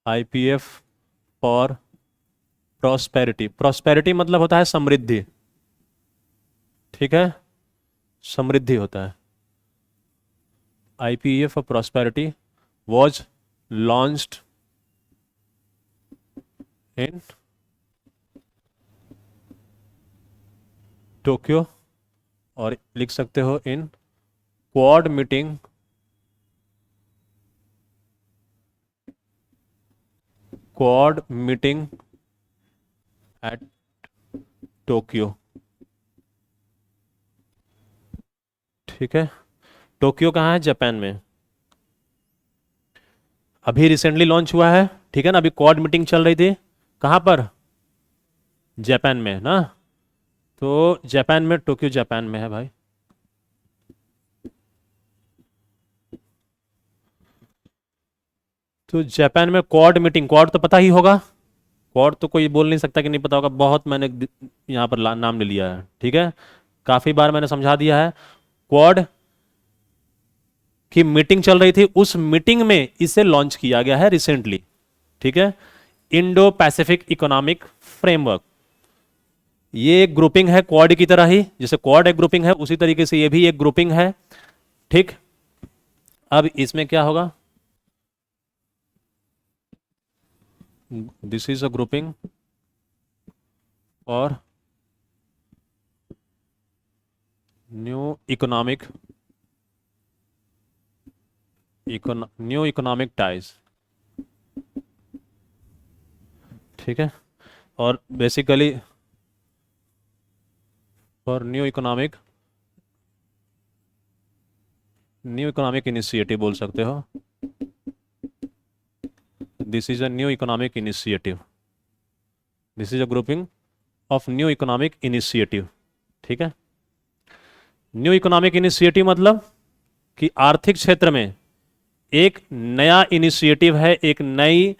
IPF for prosperity. Prosperity मतलब होता है समृद्धि, ठीक है, समृद्धि होता है। IPF for prosperity was launched in Tokyo, और लिख सकते हो इन क्वाड मीटिंग एट टोक्यो, ठीक है। टोक्यो कहाँ है? जापान में। अभी रिसेंटली लॉन्च हुआ है, ठीक है ना। अभी क्वाड मीटिंग चल रही थी, कहाँ पर? जापान में ना। तो जापान में, टोक्यो जापान में है भाई। तो जापान में क्वाड मीटिंग, क्वाड तो पता ही होगा, क्वाड तो कोई बोल नहीं सकता कि नहीं पता होगा, बहुत मैंने यहाँ पर नाम ले लिया है, ठीक है, काफी बार मैंने समझा दिया है। क्वाड की मीटिंग चल रही थी, उस मीटिंग में इसे लॉन्च किया गया है रिसेंटली, ठीक है। इंडो पैसिफिक इकोनॉमिक फ्रेमवर्क, ये एक ग्रुपिंग है क्वाड की तरह ही, जैसे क्वाड एक ग्रुपिंग है उसी तरीके से ये भी एक ग्रुपिंग है, ठीक। अब इसमें क्या होगा? दिस इज अ ग्रुपिंग और new economic new economic ties, ठीक है। और basically for new economic initiative बोल सकते हो। This is a new economic initiative, this is a grouping of new economic initiative, ठीक है। न्यू इकोनॉमिक इनिशिएटिव मतलब कि आर्थिक क्षेत्र में एक नया इनिशिएटिव है, एक नई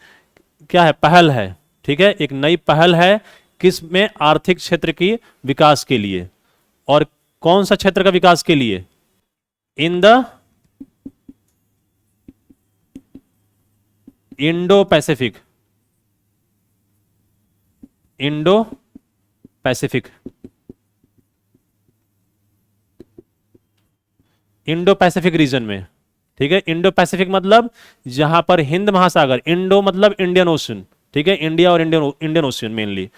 क्या है, पहल है, ठीक है, एक नई पहल है, किस में? आर्थिक क्षेत्र की विकास के लिए। और कौन सा क्षेत्र का विकास के लिए? In the Indo Pacific, Indo Pacific, Indo Pacific reason में, ठीक है। इंडो पैसिफिक मतलब जहां पर हिंद महासागर, इंडो मतलब इंडियन ओशन, ठीक है, इंडिया और इंडियन ओशियन मेनली।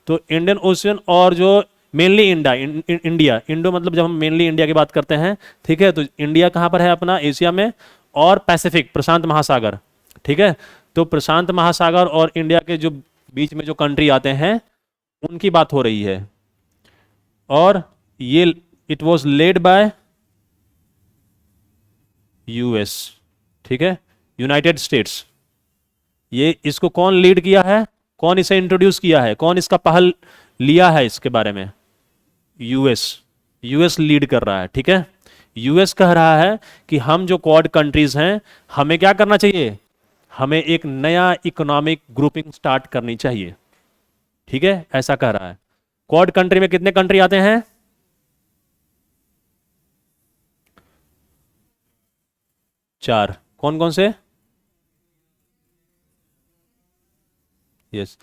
तो इंडियन ओशियन और जो मेनली इंडिया, इंडो मतलब जब हम मेनली इंडिया की बात करते हैं, ठीक है, तो इंडिया कहां पर है अपना? एशिया में। और पैसिफिक प्रशांत महासागर, ठीक है। तो प्रशांत महासागर और इंडिया के जो बीच में जो कंट्री आते हैं उनकी बात हो रही है। और ये it was led by US, ठीक है, यूनाइटेड स्टेट्स। ये इसको कौन लीड किया है, कौन इसे इंट्रोड्यूस किया है, कौन इसका पहल लिया है इसके बारे में? यूएस, यूएस लीड कर रहा है, ठीक है। यूएस कह रहा है कि हम जो क्वाड कंट्रीज हैं, हमें क्या करना चाहिए? हमें एक नया इकोनॉमिक ग्रुपिंग स्टार्ट करनी चाहिए, ठीक है, ऐसा कह रहा है। क्वाड कंट्री में कितने कंट्री आते हैं? 4। कौन कौन से? यस,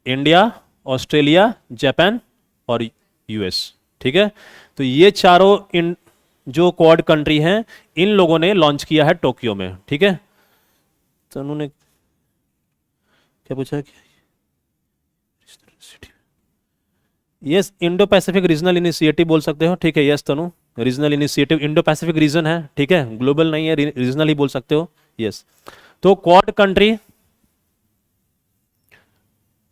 इंडिया, ऑस्ट्रेलिया, जापान और यूएस, ठीक है। तो ये चारों इन जो क्वाड कंट्री हैं, इन लोगों ने लॉन्च किया है टोक्यो में, ठीक है। तो उन्होंने क्या पूछा कि yes, Indo Pacific regional initiative बोल सकते हो, ठीक है। Yes Tanu, regional initiative, Indo Pacific region है, ठीक है, ग्लोबल नहीं है, रीजनल ही बोल सकते हो। यस, तो क्वाड कंट्री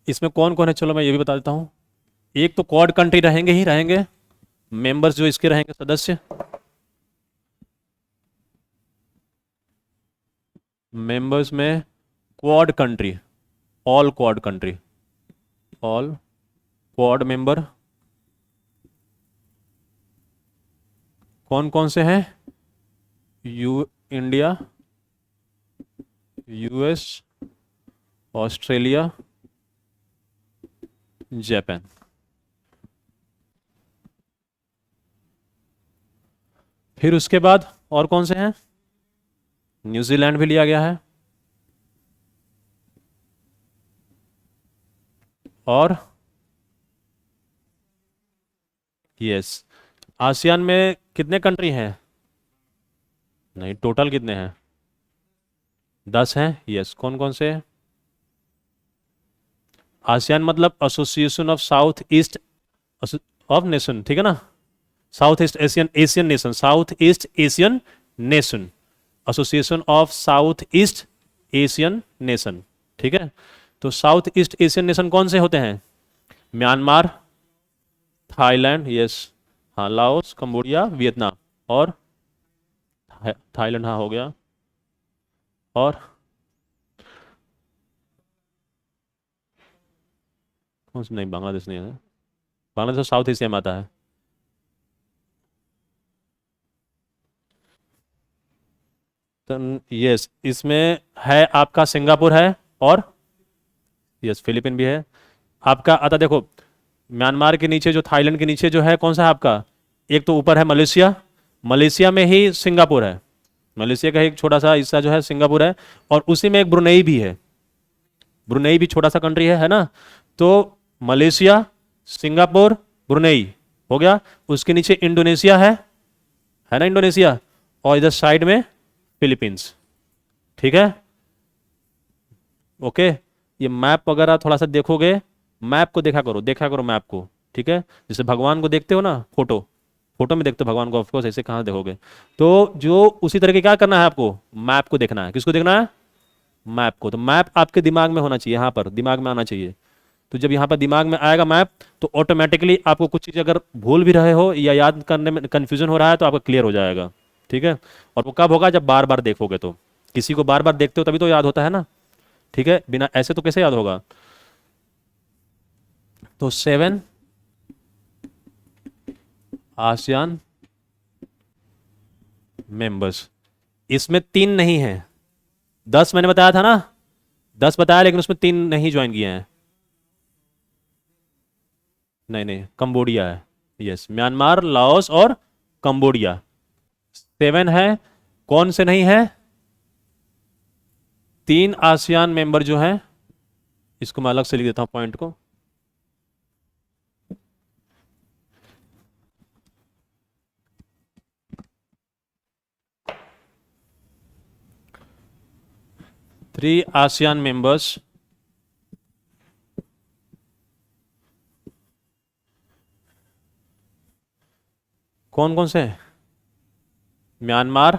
इसमें कौन कौन है, चलो मैं ये भी बता देता हूं। एक तो क्वाड कंट्री रहेंगे ही रहेंगे, मेंबर्स जो इसके रहेंगे सदस्य, मेंबर्स में quad country, all quad country, all quad member कौन कौन से हैं? India, US, Australia, Japan. फिर उसके बाद और कौन से हैं? न्यूजीलैंड भी लिया गया है, और यस, आसियान में कितने कंट्री हैं? नहीं, टोटल कितने हैं? 10 हैं, यस। कौन कौन से? आसियान मतलब association of south east of nation, ठीक है ना? South east Asian Asian nation, south east Asian nation, association of south east Asian nation, ठीक है। तो साउथ ईस्ट एशियन नेशन कौन से होते हैं? म्यांमार, थाईलैंड, यस, हाँ, लाओस, कंबोडिया, वियतनाम, और थाईलैंड, हाँ, हो गया। और कौन सा? नहीं, बांग्लादेश नहीं है। बांग्लादेश तो साउथ एशिया में आता है। तो यस, इसमें है आपका सिंगापुर है, और यस, फिलीपीन भी है। आपका आता, देखो, म्यांमार के नीचे जो, थाईलैंड के नीचे जो है, कौन सा है आपका? एक तो ऊपर है मलेशिया, मलेशिया में ही सिंगापुर है। मलेशिया का एक छोटा सा हिस्सा जो है सिंगापुर है, और उसी में एक ब्रुनेई भी है। ब्रुनेई भी छोटा सा कंट्री है ना? तो मलेशिया, सिंगापुर, ब्रुनेई हो गया। उसके नीचे इंडोनेशिया है ना, इंडोनेशिया, और इधर साइड में फिलीपींस, ठीक है। ओके, ये मैप वगैरह थोड़ा सा देखोगे, मैप को देखा करो मैप को, ठीक है। जैसे भगवान को देखते हो ना, फोटो, फोटो में देखते हो भगवान को, ऑफकोर्स, ऐसे कहाँ देखोगे? तो जो उसी तरह के क्या करना है आपको, मैप को देखना है। किसको देखना है? मैप को। तो मैप आपके दिमाग में होना चाहिए, यहाँ पर दिमाग में आना चाहिए। तो जब यहाँ पर दिमाग में आएगा मैप, तो ऑटोमेटिकली आपको कुछ चीज़ अगर भूल भी रहे हो या याद करने में कंफ्यूजन हो रहा है, तो आपका क्लियर हो जाएगा, ठीक है। और वो कब होगा? जब बार बार देखोगे। तो किसी को बार बार देखते हो तभी तो याद होता है ना, ठीक है, बिना ऐसे तो कैसे याद होगा? तो 7 आसियान मेंबर्स, इसमें 3 नहीं है। 10 मैंने बताया था ना, 10 बताया, लेकिन उसमें 3 नहीं ज्वाइन किए हैं। नहीं नहीं, कंबोडिया है, यस, म्यांमार, लाओस और कंबोडिया। 7 है। कौन से नहीं है? 3 आसियान मेंबर जो हैं, इसको मैं अलग से लिख देता हूं पॉइंट को। थ्री आसियान मेंबर्स, कौन कौन से? म्यांमार,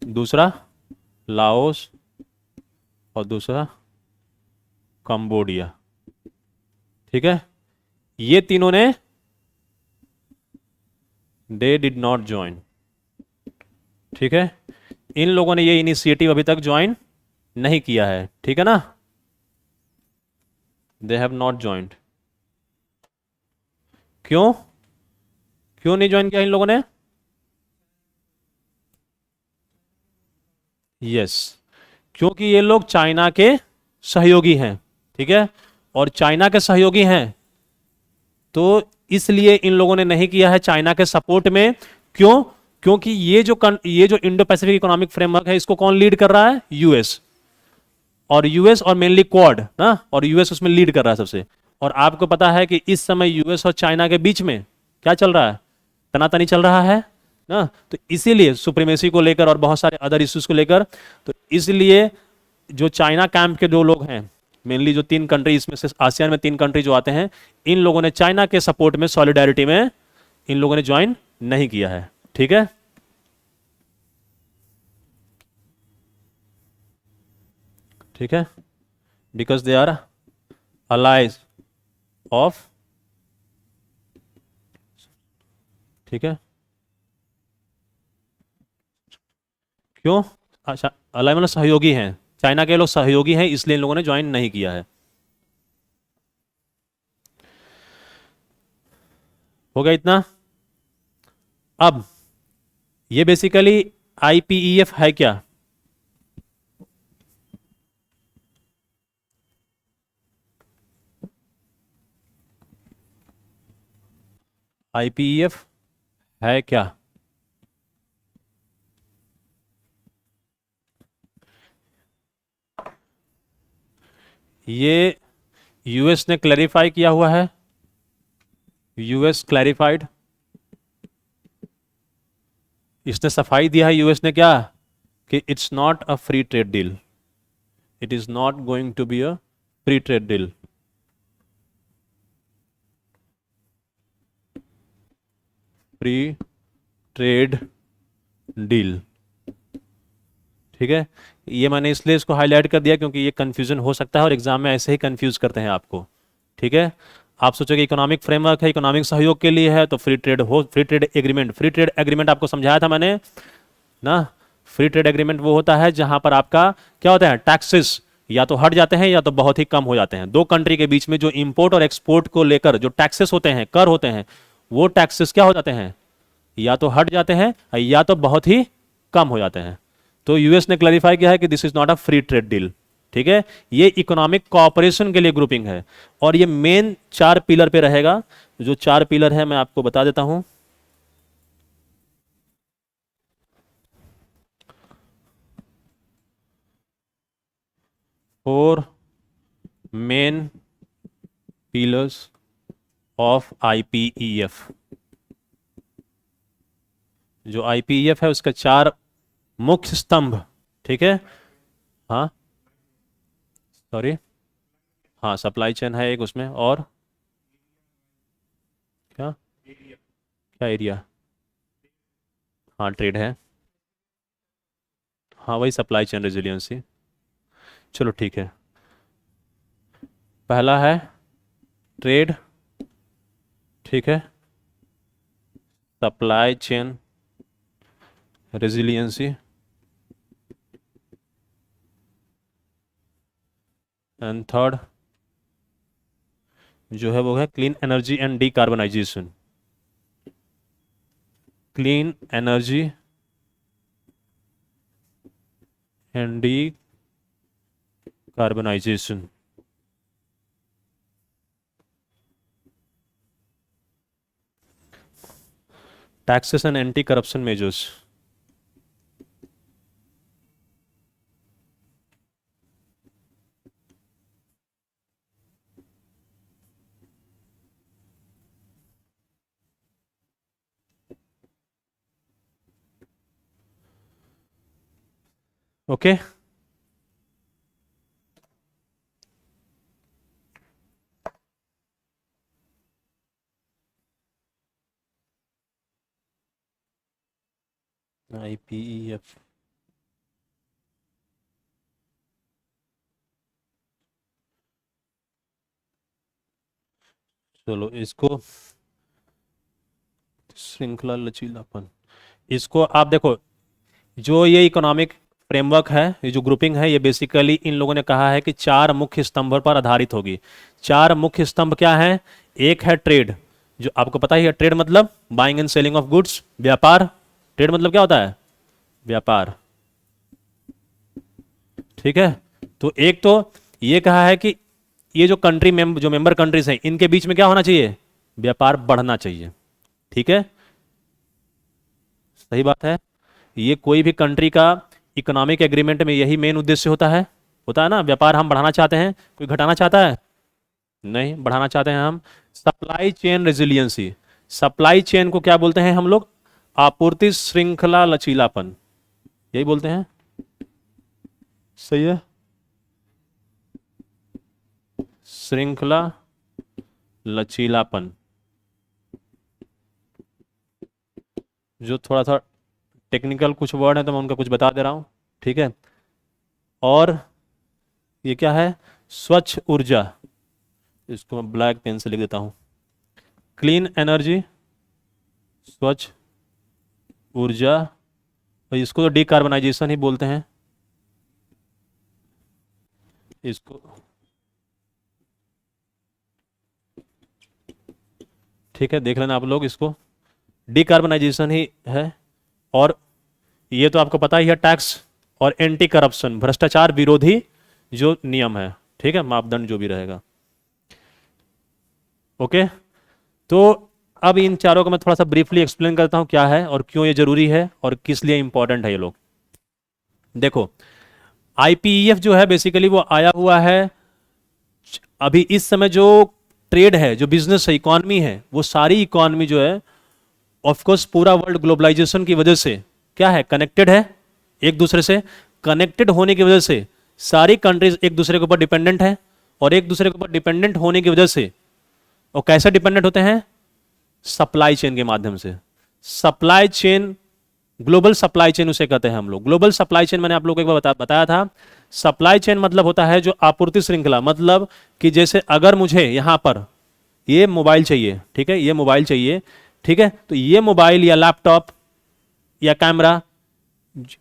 दूसरा लाओस, और दूसरा कंबोडिया, ठीक है। ये तीनों ने, दे डिड नॉट ज्वाइन, ठीक है। इन लोगों ने ये इनिशिएटिव अभी तक ज्वाइन नहीं किया है, ठीक है ना? They have not joined. क्यों? क्यों नहीं ज्वाइन किया इन लोगों ने? यस, क्योंकि ये लोग चाइना के सहयोगी हैं, ठीक है। और चाइना के सहयोगी हैं, तो इसलिए इन लोगों ने नहीं किया है चाइना के सपोर्ट में। क्यों? क्योंकि ये जो इंडो पैसिफिक इकोनॉमिक फ्रेमवर्क है, इसको कौन लीड कर रहा है? यूएस। और यूएस, और मेनली क्वाड ना, और यूएस उसमें लीड कर रहा है सबसे। और आपको पता है कि इस समय यूएस और चाइना के बीच में क्या चल रहा है? तनातनी चल रहा है ना। तो इसीलिए सुप्रीमेसी को लेकर और बहुत सारे अदर इश्यूज को लेकर, तो इसलिए जो चाइना कैंप के दो लोग हैं, मेनली जो 3 कंट्री, इसमें से आसियान में 3 कंट्री जो आते हैं, इन लोगों ने चाइना के सपोर्ट में, सॉलिडारिटी में, इन लोगों ने ज्वाइन नहीं किया है, ठीक है। ठीक है, because they are allies of, ठीक है। क्यों? अच्छा, अलाइज मतलब सहयोगी हैं, चाइना के लोग सहयोगी हैं, इसलिए इन लोगों ने ज्वाइन नहीं किया है। हो गया इतना? अब ये बेसिकली आईपीईएफ है क्या? आईपीईएफ है क्या? ये यूएस ने क्लैरिफाई किया हुआ है, यूएस क्लैरिफाइड, इसने सफाई दिया है यूएस ने क्या, कि it's not a free trade deal, it is not going to be a free trade deal. Free trade deal, ठीक है। ये मैंने इसलिए इसको हाईलाइट कर दिया क्योंकि ये कंफ्यूजन हो सकता है और एग्जाम में ऐसे ही कंफ्यूज करते हैं आपको, ठीक है। आप सोचोगे इकोनॉमिक फ्रेमवर्क है, इकोनॉमिक सहयोग के लिए है, तो फ्री ट्रेड हो, free trade agreement, free trade agreement आपको समझाया था मैंने ना। फ्री ट्रेड एग्रीमेंट वो होता है जहां पर आपका क्या होता है, टैक्सेस या तो हट जाते हैं या तो बहुत ही कम हो जाते हैं। दो कंट्री के बीच में जो इंपोर्ट और एक्सपोर्ट को लेकर जो टैक्सेस होते हैं, कर होते हैं, वो टैक्सेस क्या हो जाते हैं, या तो हट जाते हैं या तो बहुत ही कम हो जाते हैं। तो यूएस ने क्लैरिफाई किया है कि this is not a free trade deal, ठीक है। ये इकोनॉमिक कोऑपरेशन के लिए ग्रुपिंग है और ये मेन 4 पिलर पे रहेगा। जो 4 पिलर है मैं आपको बता देता हूं। Four main pillars of IPEF. जो आईपीईएफ है उसका 4 मुख्य स्तंभ, ठीक है। हाँ, सॉरी, हाँ सप्लाई चेन है एक उसमें, और क्या, क्या एरिया, हाँ ट्रेड है, हाँ वही सप्लाई चेन रेजिलियंसी। चलो ठीक है, पहला है ट्रेड, ठीक है, supply chain resiliency, and third जो है वो है clean energy and decarbonisation. Clean energy and decarbonisation. Taxes and anti corruption measures. Okay, IPEF, चलो इसको श्रृंखला लचीलापन, इसको आप देखो, जो ये इकोनॉमिक फ्रेमवर्क है, ये जो ग्रुपिंग है, ये बेसिकली इन लोगों ने कहा है कि 4 मुख्य स्तंभ पर आधारित होगी। 4 मुख्य स्तंभ क्या है, एक है ट्रेड, जो आपको पता ही है, ट्रेड मतलब buying and selling of goods, व्यापार। ट्रेड मतलब क्या होता है, व्यापार, ठीक है। तो एक तो ये कहा है कि ये जो जो मेंबर कंट्रीज हैं, इनके बीच में क्या होना चाहिए, व्यापार बढ़ना चाहिए, ठीक है, सही बात है। ये कोई भी कंट्री का इकोनॉमिक एग्रीमेंट में यही मेन उद्देश्य होता है ना, व्यापार हम बढ़ाना चाहते हैं, कोई घटाना चाहता है, नहीं, बढ़ाना चाहते हैं हम। Supply chain resiliency, supply chain को क्या बोलते हैं हम लोग, आपूर्ति श्रृंखला लचीलापन, यही बोलते हैं, सही है, श्रृंखला लचीलापन। जो थोड़ा सा टेक्निकल कुछ वर्ड है तो मैं उनका कुछ बता दे रहा हूं, ठीक है। और ये क्या है, स्वच्छ ऊर्जा, इसको मैं ब्लैक पेन से लिख देता हूं, क्लीन एनर्जी, स्वच्छ ऊर्जा, और इसको तो डीकार्बनाइजेशन ही बोलते हैं इसको, ठीक है, देख लेना आप लोग, इसको डीकार्बनाइजेशन ही है। और ये तो आपको पता ही है, टैक्स और एंटी करप्शन, भ्रष्टाचार विरोधी जो नियम है, ठीक है, मापदंड जो भी रहेगा, ओके। तो अब इन चारों को मैं थोड़ा सा ब्रीफली एक्सप्लेन करता हूं क्या है और क्यों ये जरूरी है और किस लिए इंपॉर्टेंट है ये लोग। देखो, आईपीईएफ जो है बेसिकली वो आया हुआ है अभी इस समय जो ट्रेड है, जो बिजनेस है, इकॉनमी है, वो सारी इकॉनमी जो है ऑफ कोर्स पूरा वर्ल्ड ग्लोबलाइजेशन की वजह से क्या है, कनेक्टेड है एक दूसरे से। कनेक्टेड होने की वजह से सारी कंट्रीज एक दूसरे के ऊपर डिपेंडेंट है, और एक दूसरे के ऊपर डिपेंडेंट होने की वजह से वो कैसे डिपेंडेंट होते हैं, सप्लाई चेन के माध्यम से। Supply chain, global supply chain उसे कहते हैं हम लोग। ग्लोबल सप्लाई चेन मैंने आप लोगों को एक बार बताया था। सप्लाई चेन मतलब होता है जो आपूर्ति श्रृंखला, मतलब कि जैसे अगर मुझे यहां पर ये मोबाइल चाहिए, ठीक है, ये मोबाइल चाहिए, ठीक है, तो ये मोबाइल या लैपटॉप या कैमरा,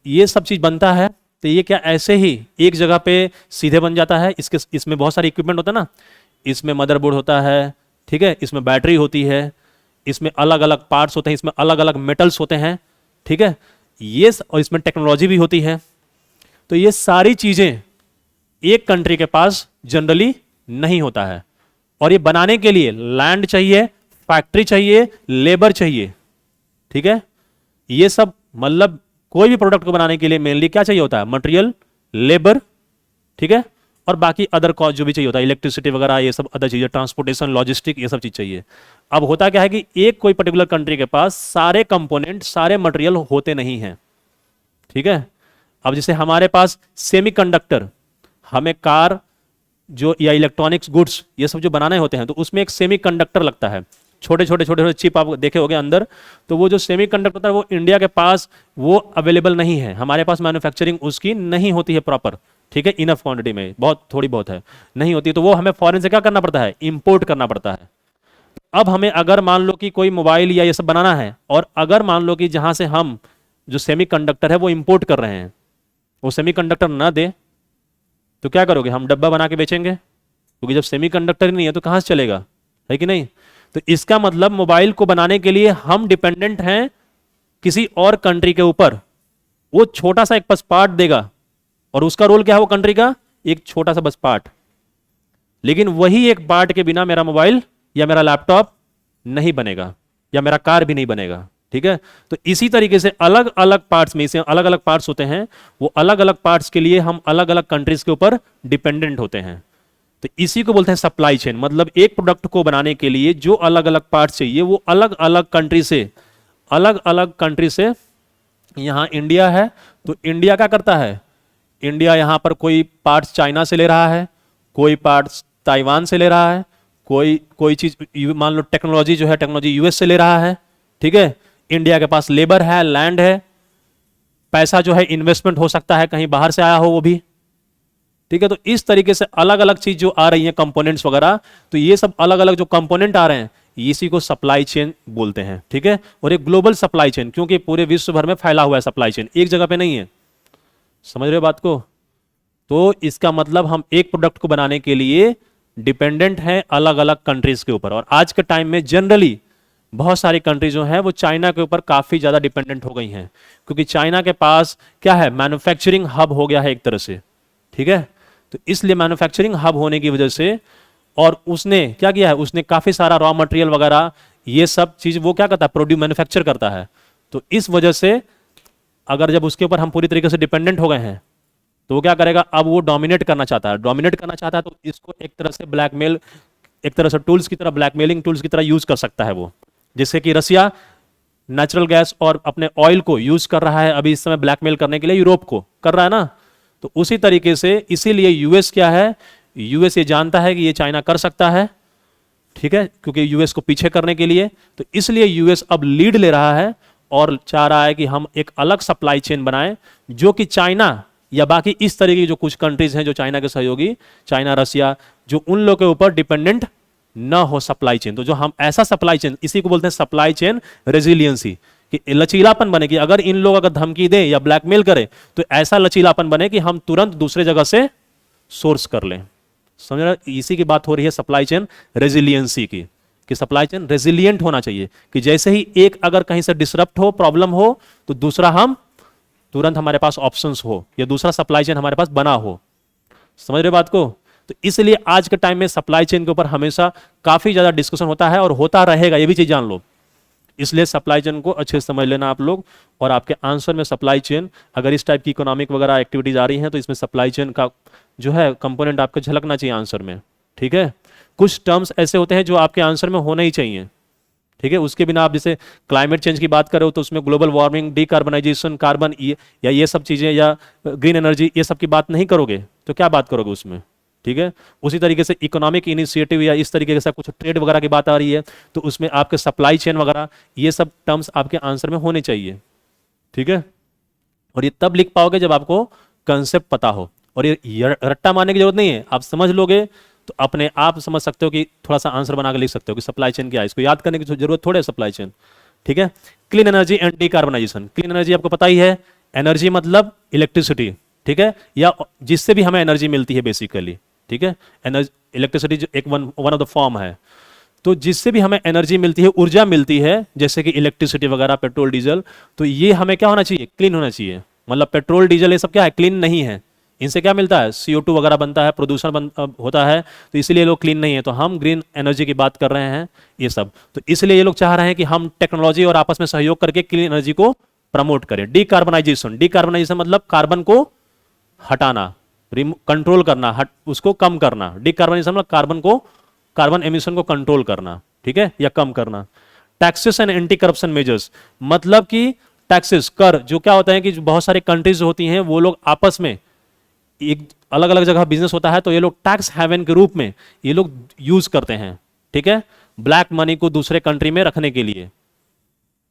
ये सब चीज बनता है, तो ये क्या ऐसे ही एक जगह पे सीधे बन जाता है? इसमें बहुत सारे इक्विपमेंट होता है ना, इसमें मदरबोर्ड होता है, ठीक है, इसमें बैटरी होती है, इसमें अलग अलग पार्ट्स होते हैं, इसमें अलग अलग मेटल्स होते हैं, ठीक है, और इसमें टेक्नोलॉजी भी होती है। तो ये सारी चीजें एक कंट्री के पास जनरली नहीं होता है, और ये बनाने के लिए लैंड चाहिए, फैक्ट्री चाहिए, लेबर चाहिए, ठीक है। ये सब मतलब कोई भी प्रोडक्ट को बनाने के लिए मेनली क्या चाहिए होता है, मटेरियल, लेबर, ठीक है, और बाकी अदर कॉस्ट जो भी चाहिए होता है, इलेक्ट्रिसिटी वगैरह, ये सब अदर चीजें, ट्रांसपोर्टेशन, लॉजिस्टिक, ये सब चीज चाहिए। अब होता क्या है कि एक कोई पर्टिकुलर कंट्री के पास सारे कंपोनेंट, सारे मटेरियल होते नहीं हैं, ठीक है। अब जैसे हमारे पास सेमीकंडक्टर, हमें कार जो या इलेक्ट्रॉनिक्स गुड्स ये सब जो बनाने होते हैं, तो उसमें एक सेमीकंडक्टर लगता है, छोटे छोटे छोटे छोटे चिप आप देखे होंगे अंदर। तो वो जो सेमीकंडक्टर होता है वो इंडिया के पास वो अवेलेबल नहीं है, हमारे पास मैन्युफैक्चरिंग उसकी नहीं होती है प्रॉपर, ठीक है, इनफ क्वांटिटी में, बहुत थोड़ी बहुत है, नहीं होती, तो वो हमें फॉरेन से क्या करना पड़ता है, इंपोर्ट करना पड़ता है। अब हमें अगर मान लो कि कोई मोबाइल या ये सब बनाना है, और अगर मान लो कि जहां से हम जो सेमीकंडक्टर है वो इंपोर्ट कर रहे हैं, वो सेमीकंडक्टर ना दे, तो क्या करोगे, हम डब्बा बना के बेचेंगे, क्योंकि जब सेमीकंडक्टर ही नहीं है तो कहां से चलेगा, है कि नहीं। तो इसका मतलब मोबाइल को बनाने के लिए हम डिपेंडेंट हैं किसी और कंट्री के ऊपर। वो छोटा सा एक बस पार्ट देगा, और उसका रोल क्या है वो कंट्री का, एक छोटा सा बस पार्ट, लेकिन वही एक पार्ट के बिना मेरा मोबाइल या मेरा लैपटॉप नहीं बनेगा, या मेरा कार भी नहीं बनेगा, ठीक है। तो इसी तरीके से अलग अलग पार्ट्स में, इसे अलग अलग पार्ट्स होते हैं, वो अलग अलग पार्ट्स के लिए हम अलग अलग कंट्रीज के ऊपर डिपेंडेंट होते हैं। तो इसी को बोलते हैं सप्लाई चेन। मतलब एक प्रोडक्ट को बनाने के लिए जो अलग अलग पार्ट्स चाहिए वो अलग अलग कंट्री से, अलग अलग कंट्री से, यहां इंडिया है तो इंडिया क्या करता है, इंडिया यहां पर कोई पार्ट्स चाइना से ले रहा है, कोई पार्ट्स ताइवान से ले रहा है, कोई चीज मान लो टेक्नोलॉजी जो है, टेक्नोलॉजी यूएस से ले रहा है, ठीक है। इंडिया के पास लेबर है, लैंड है, पैसा जो है इन्वेस्टमेंट हो सकता है कहीं बाहर से आया हो वो भी, ठीक है। तो इस तरीके से अलग अलग चीज जो आ रही है, कंपोनेंट्स वगैरह, तो ये सब अलग अलग जो कंपोनेंट आ रहे हैं इसी को सप्लाई चेन बोलते हैं, ठीक है। और एक ग्लोबल सप्लाई चेन, क्योंकि पूरे विश्व भर में फैला हुआ है सप्लाई चेन, एक जगह पे नहीं है, समझ रहे हो बात को। तो इसका मतलब हम एक प्रोडक्ट को बनाने के लिए डिपेंडेंट हैं अलग अलग कंट्रीज के ऊपर। और आज के टाइम में जनरली बहुत सारी कंट्रीज जो हैं वो चाइना के ऊपर काफी ज्यादा डिपेंडेंट हो गई हैं, क्योंकि चाइना के पास क्या है, मैन्युफैक्चरिंग हब हो गया है एक तरह से, ठीक है। तो इसलिए मैन्युफैक्चरिंग हब होने की वजह से, और उसने क्या किया है, उसने काफी सारा रॉ मटेरियल वगैरह ये सब चीज वो क्या करता है, प्रोड्यूस मैन्युफैक्चर करता है। तो इस वजह से अगर जब उसके ऊपर हम पूरी तरीके से डिपेंडेंट हो गए हैं, तो वो क्या करेगा, अब वो डोमिनेट करना चाहता है, डोमिनेट करना चाहता है, तो इसको एक तरह से ब्लैकमेल, एक तरह से टूल्स की तरह, ब्लैकमेलिंग टूल्स की तरह यूज कर सकता है वो। जैसे कि रसिया नेचुरल गैस और अपने ऑयल को यूज कर रहा है अभी इस समय ब्लैकमेल करने के लिए, यूरोप को कर रहा है ना। तो उसी तरीके से इसीलिए यूएस क्या है, यूएस ये जानता है कि ये चाइना कर सकता है, ठीक है, क्योंकि यूएस को पीछे करने के लिए, तो इसलिए यूएस अब लीड ले रहा है और चाह रहा है कि हम एक अलग सप्लाई चेन बनाएं, जो कि चाइना या बाकी इस तरीके की जो कुछ कंट्रीज हैं जो चाइना के सहयोगी, चाइना, रसिया, जो उन लोगों के ऊपर डिपेंडेंट ना हो सप्लाई चेन। तो जो हम ऐसा सप्लाई चेन, इसी को बोलते हैं सप्लाई चेन रेजिलियंसी, कि लचीलापन बने कि अगर इन लोग अगर धमकी दे या ब्लैकमेल करे तो ऐसा लचीलापन बने कि हम तुरंत दूसरे जगह से सोर्स कर लें। समझ रहे, इसी की बात हो रही है सप्लाई चेन रेजिलियंसी की, कि सप्लाई चेन रेजिलियंट होना चाहिए, कि जैसे ही एक अगर कहीं से डिसरप्ट हो, प्रॉब्लम हो, तो दूसरा हम तुरंत हमारे पास ऑप्शंस हो, या दूसरा सप्लाई चेन हमारे पास बना हो। समझ रहे बात को। तो इसलिए आज के टाइम में सप्लाई चेन के ऊपर हमेशा काफी ज्यादा डिस्कशन होता है और होता रहेगा, ये भी चीज जान लो। इसलिए सप्लाई चेन को अच्छे से समझ लेना आप लोग। और आपके आंसर में सप्लाई चेन, अगर इस टाइप की इकोनॉमिक वगैरह एक्टिविटीज आ रही हैं तो इसमें सप्लाई चेन का जो है कंपोनेंट आपको झलकना चाहिए आंसर में, ठीक है, कुछ टर्म्स ऐसे होते हैं जो आपके आंसर में होना ही चाहिए, ठीक है, उसके बिना आप जैसे क्लाइमेट चेंज की बात करो तो उसमें ग्लोबल वार्मिंग, डीकार्बनाइजेशन, कार्बन या ये सब चीजें, या ग्रीन एनर्जी, ये सब की बात नहीं करोगे तो क्या बात करोगे उसमें, ठीक है। उसी तरीके से इकोनॉमिक इनिशिएटिव या इस तरीके से कुछ ट्रेड वगैरह की बात आ रही है तो उसमें आपके सप्लाई चेन वगैरह ये सब टर्म्स आपके आंसर में होने चाहिए, ठीक है। और ये तब लिख पाओगे जब आपको कंसेप्ट पता हो, और ये रट्टा मारने की जरूरत नहीं है, आप समझ लोगे तो अपने आप समझ सकते हो कि थोड़ा सा आंसर बना के लिख सकते हो कि सप्लाई चेन क्या है, इसको याद करने की जरूरत थोड़े है सप्लाई चेन, ठीक है। Clean energy and decarbonisation, clean energy आपको पता ही है, एनर्जी मतलब इलेक्ट्रिसिटी, ठीक है, या जिससे भी हमें एनर्जी मिलती है बेसिकली, ठीक है, एनर्जी इलेक्ट्रिसिटी जो एक वन ऑफ द फॉर्म है, तो जिससे भी हमें एनर्जी मिलती है, ऊर्जा मिलती है, जैसे कि इलेक्ट्रिसिटी वगैरह, पेट्रोल डीजल, तो ये हमें क्या होना चाहिए, क्लीन होना चाहिए। मतलब पेट्रोल डीजल ये सब क्या है, क्लीन नहीं है, इनसे क्या मिलता है, CO2 वगैरह बनता है, प्रदूषण होता है, तो इसलिए ये लोग क्लीन नहीं है। तो हम ग्रीन एनर्जी की बात कर रहे हैं ये सब, तो इसलिए ये लोग चाह रहे हैं कि हम टेक्नोलॉजी और आपस में सहयोग करके क्लीन एनर्जी को प्रमोट करें। डीकार्बनाइजेशन, डीकार्बनाइजेशन मतलब कार्बन को हटाना, कंट्रोल करना, उसको कम करना। डीकार्बनाइजेशन मतलब कार्बन एमिशन को कंट्रोल करना, ठीक है, या कम करना। Taxes and anti corruption measures, मतलब कि टैक्सेस, कर, जो क्या होता है कि जो बहुत सारी कंट्रीज होती हैं वो लोग आपस में एक अलग अलग जगह बिजनेस होता है तो ये लोग टैक्स हेवन के रूप में ये लोग यूज करते हैं, ठीक है, ब्लैक मनी को दूसरे कंट्री में रखने के लिए,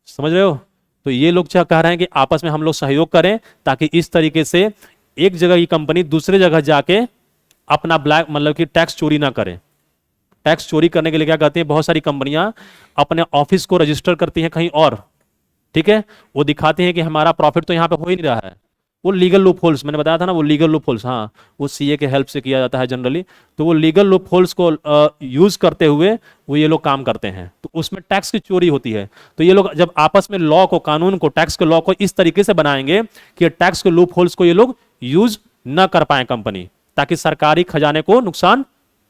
समझ रहे हो। तो ये लोग क्या कह रहे हैं कि आपस में हम लोग सहयोग करें ताकि इस तरीके से एक जगह की कंपनी दूसरे जगह जाके अपना ब्लैक मतलब कि टैक्स चोरी ना करे। टैक्स चोरी करने के लिए क्या कहते हैं, बहुत सारी कंपनियां अपने ऑफिस को रजिस्टर करती हैं कहीं और, ठीक है, वो दिखाते हैं कि हमारा प्रॉफिट तो यहां पे हो ही नहीं रहा है, वो लीगल लूप होल्स, मैंने बताया था ना, वो लीगल लूप होल्स, हाँ, वो CA के हेल्प से किया जाता है जनरली, तो वो लीगल लूप होल्स को यूज करते हुए वो ये लोग काम करते हैं, तो उसमें टैक्स की चोरी होती है। तो ये लोग जब आपस में लॉ को, कानून को, टैक्स के लॉ को इस तरीके से बनाएंगे कि टैक्स के लूप होल्स को ये लोग यूज ना कर पाए कंपनी, ताकि सरकारी खजाने को नुकसान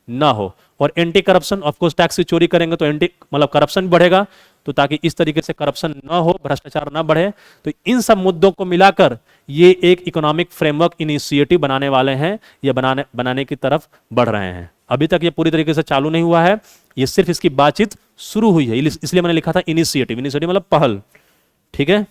ना हो। और एंटी करप्शन, ऑफकोर्स टैक्स की चोरी करेंगे तो एंटी मतलब करप्शन भी बढ़ेगा, तो ताकि इस तरीके से करप्शन ना हो, भ्रष्टाचार ना बढ़े, तो इन सब मुद्दों को मिलाकर ये एक इकोनॉमिक फ्रेमवर्क इनिशिएटिव बनाने वाले हैं, या बनाने की तरफ बढ़ रहे हैं। अभी तक ये पूरी तरीके से चालू नहीं हुआ है, ये सिर्फ इसकी बातचीत शुरू हुई है, इसलिए मैंने लिखा था इनिशिएटिव, इनिशिएटिव मतलब पहल, ठीक है।